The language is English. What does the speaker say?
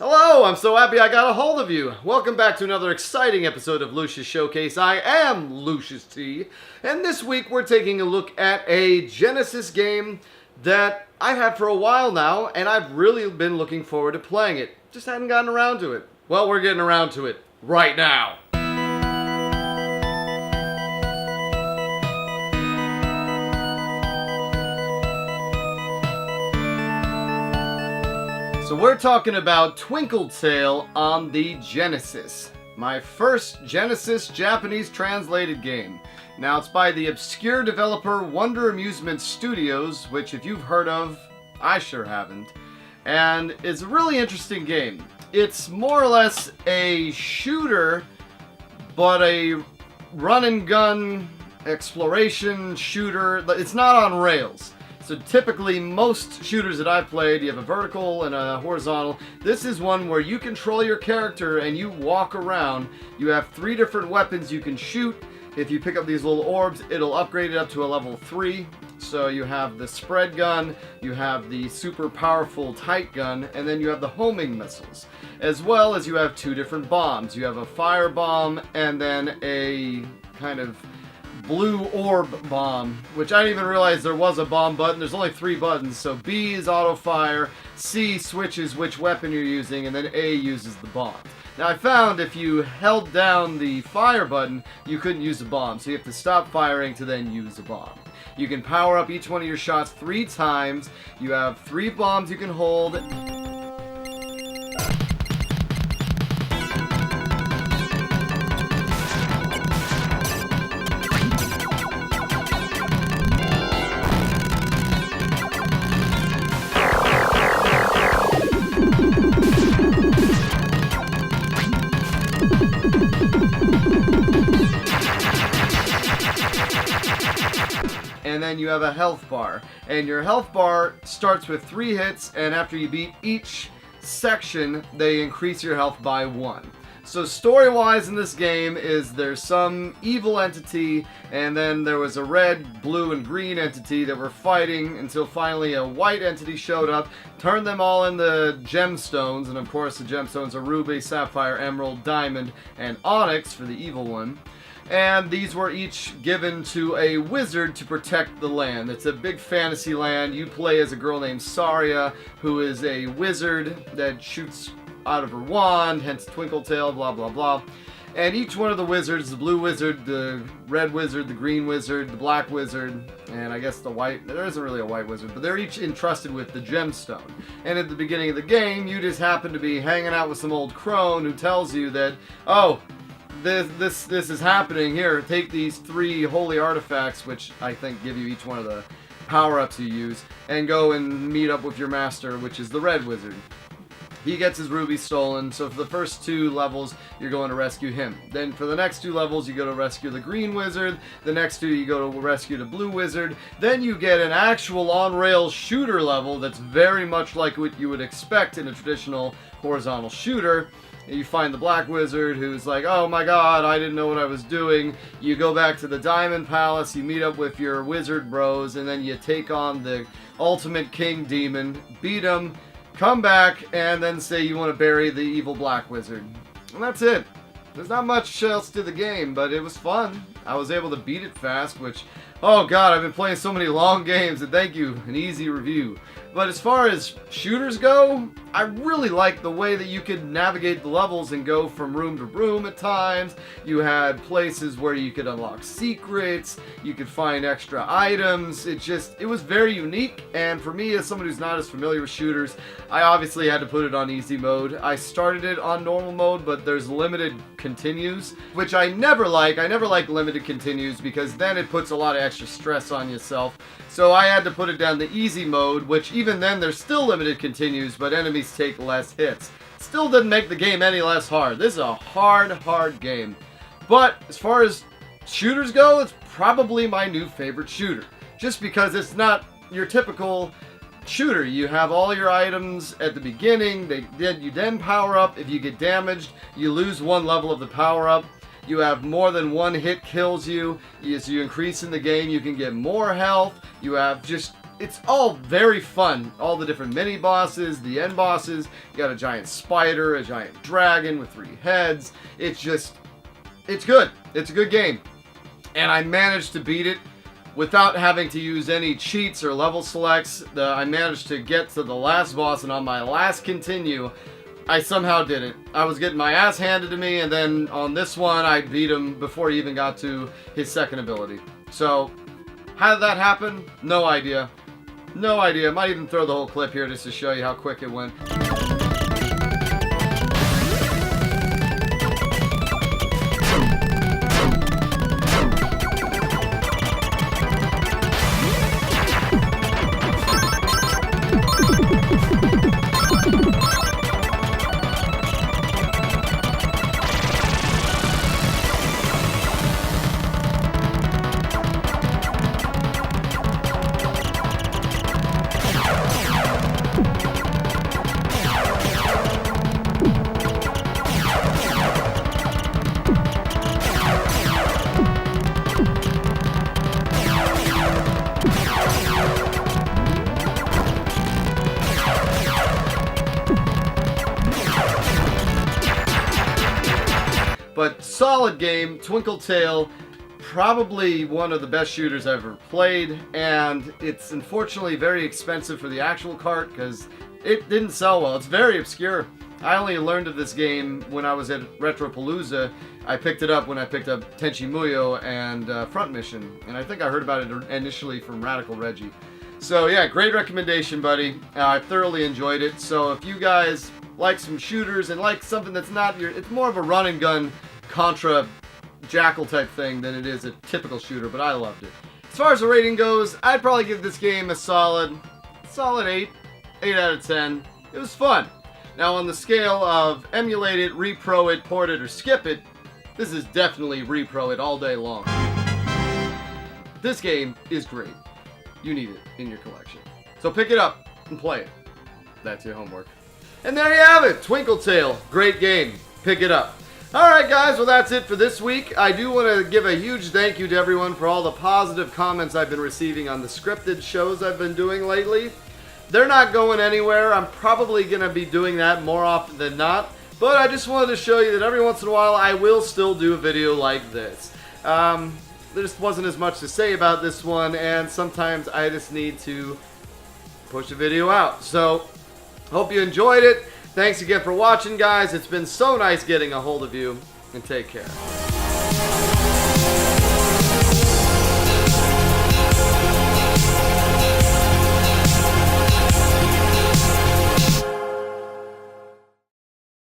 Hello, I'm so happy I got a hold of you. Welcome back to another exciting episode of Lucious Showcase. I am Lucious T, and this week we're taking a look at a Genesis game that I've had for a while now, and I've really been looking forward to playing it. Just hadn't gotten around to it. Well, we're getting around to it right now. So we're talking about Twinkle Tale on the Genesis. My first Genesis Japanese translated game. Now it's by the obscure developer Wonder Amusement Studios, which if you've heard of, I sure haven't. And it's a really interesting game. It's more or less a shooter, but a run and gun exploration shooter. It's not on rails. So typically, most shooters that I've played, you have a vertical and a horizontal. This is one where you control your character and you walk around. You have 3 different weapons you can shoot. If you pick up these little orbs, it'll upgrade it up to a level 3. So you have the spread gun, you have the super powerful tight gun, and then you have the homing missiles. As well as you have 2 different bombs. You have a fire bomb and then a kind of blue orb bomb, which I didn't even realize there was a bomb button. There's only 3 buttons, so B is auto fire, C switches which weapon you're using, and then A uses the bomb. Now I found if you held down the fire button, you couldn't use the bomb, so you have to stop firing to then use the bomb. You can power up each one of your shots 3 times. You have 3 bombs you can hold. And then you have a health bar. And your health bar starts with 3 hits, and after you beat each section, they increase your health by 1. So story-wise in this game is there's some evil entity, and then there was a red, blue, and green entity that were fighting until finally a white entity showed up, turned them all into gemstones, and of course the gemstones are ruby, sapphire, emerald, diamond, and onyx for the evil one. And these were each given to a wizard to protect the land. It's a big fantasy land. You play as a girl named Saria, who is a wizard that shoots out of her wand, hence Twinkle Tale, blah, blah, blah. And each one of the wizards, the blue wizard, the red wizard, the green wizard, the black wizard, and I guess the white, there isn't really a white wizard, but they're each entrusted with the gemstone. And at the beginning of the game, you just happen to be hanging out with some old crone who tells you that, oh, this is happening here. Take these 3 holy artifacts, which I think give you each one of the power-ups you use, and go and meet up with your master, which is the red wizard. He gets his ruby stolen, so for the first 2 levels, you're going to rescue him. Then for the next 2 levels, you go to rescue the green wizard. The next 2, you go to rescue the blue wizard. Then you get an actual on-rails shooter level that's very much like what you would expect in a traditional horizontal shooter. You find the black wizard who's like, oh my god, I didn't know what I was doing. You go back to the Diamond Palace, you meet up with your wizard bros, and then you take on the ultimate king demon, beat him, come back, and then say you want to bury the evil black wizard. And that's it. There's not much else to the game, but it was fun. I was able to beat it fast, which, oh god, I've been playing so many long games, and thank you, an easy review. But as far as shooters go, I really like the way that you could navigate the levels and go from room to room at times. You had places where you could unlock secrets, you could find extra items. It was very unique, and for me, as someone who's not as familiar with shooters, I obviously had to put it on easy mode. I started it on normal mode, but there's limited continues, which I never like. I never like limited continues because then it puts a lot of extra stress on yourself. So I had to put it down to easy mode, which even then there's still limited continues, but enemies take less hits. Still doesn't make the game any less hard. This is a hard game. But as far as shooters go, it's probably my new favorite shooter. Just because it's not your typical shooter. You have all your items at the beginning, you then power up. If you get damaged, you lose 1 level of the power up. You have more than 1 hit kills you. As you increase in the game, you can get more health. You have just it's all very fun. All the different mini bosses, the end bosses. You got a giant spider, a giant dragon with 3 heads. It's good. It's a good game. And I managed to beat it without having to use any cheats or level selects. I managed to get to the last boss, and on my last continue, I somehow did it. I was getting my ass handed to me, and then on this one, I beat him before he even got to his second ability. So, how did that happen? No idea. No idea. Might even throw the whole clip here just to show you how quick it went. But solid game, Twinkle Tale, probably one of the best shooters I've ever played, and it's unfortunately very expensive for the actual cart because it didn't sell well. It's very obscure. I only learned of this game when I was at Retropalooza. I picked it up when I picked up Tenchi Muyo and Front Mission, and I think I heard about it initially from Radical Reggie. So yeah, great recommendation, buddy. I thoroughly enjoyed it. So if you guys like some shooters and like something that's not it's more of a run and gun Contra Jackal type thing than it is a typical shooter, but I loved it. As far as the rating goes, I'd probably give this game a solid 8 out of 10. It was fun. Now on the scale of emulate it, repro it, port it, or skip it, this is definitely repro it all day long. This game is great. You need it in your collection. So pick it up and play it. That's your homework. And there you have it, Twinkle Tale. Great game. Pick it up. Alright guys, well that's it for this week. I do want to give a huge thank you to everyone for all the positive comments I've been receiving on the scripted shows I've been doing lately. They're not going anywhere. I'm probably going to be doing that more often than not. But I just wanted to show you that every once in a while I will still do a video like this. There just wasn't as much to say about this one, and sometimes I just need to push a video out. So, hope you enjoyed it. Thanks again for watching, guys. It's been so nice getting a hold of you, and take care.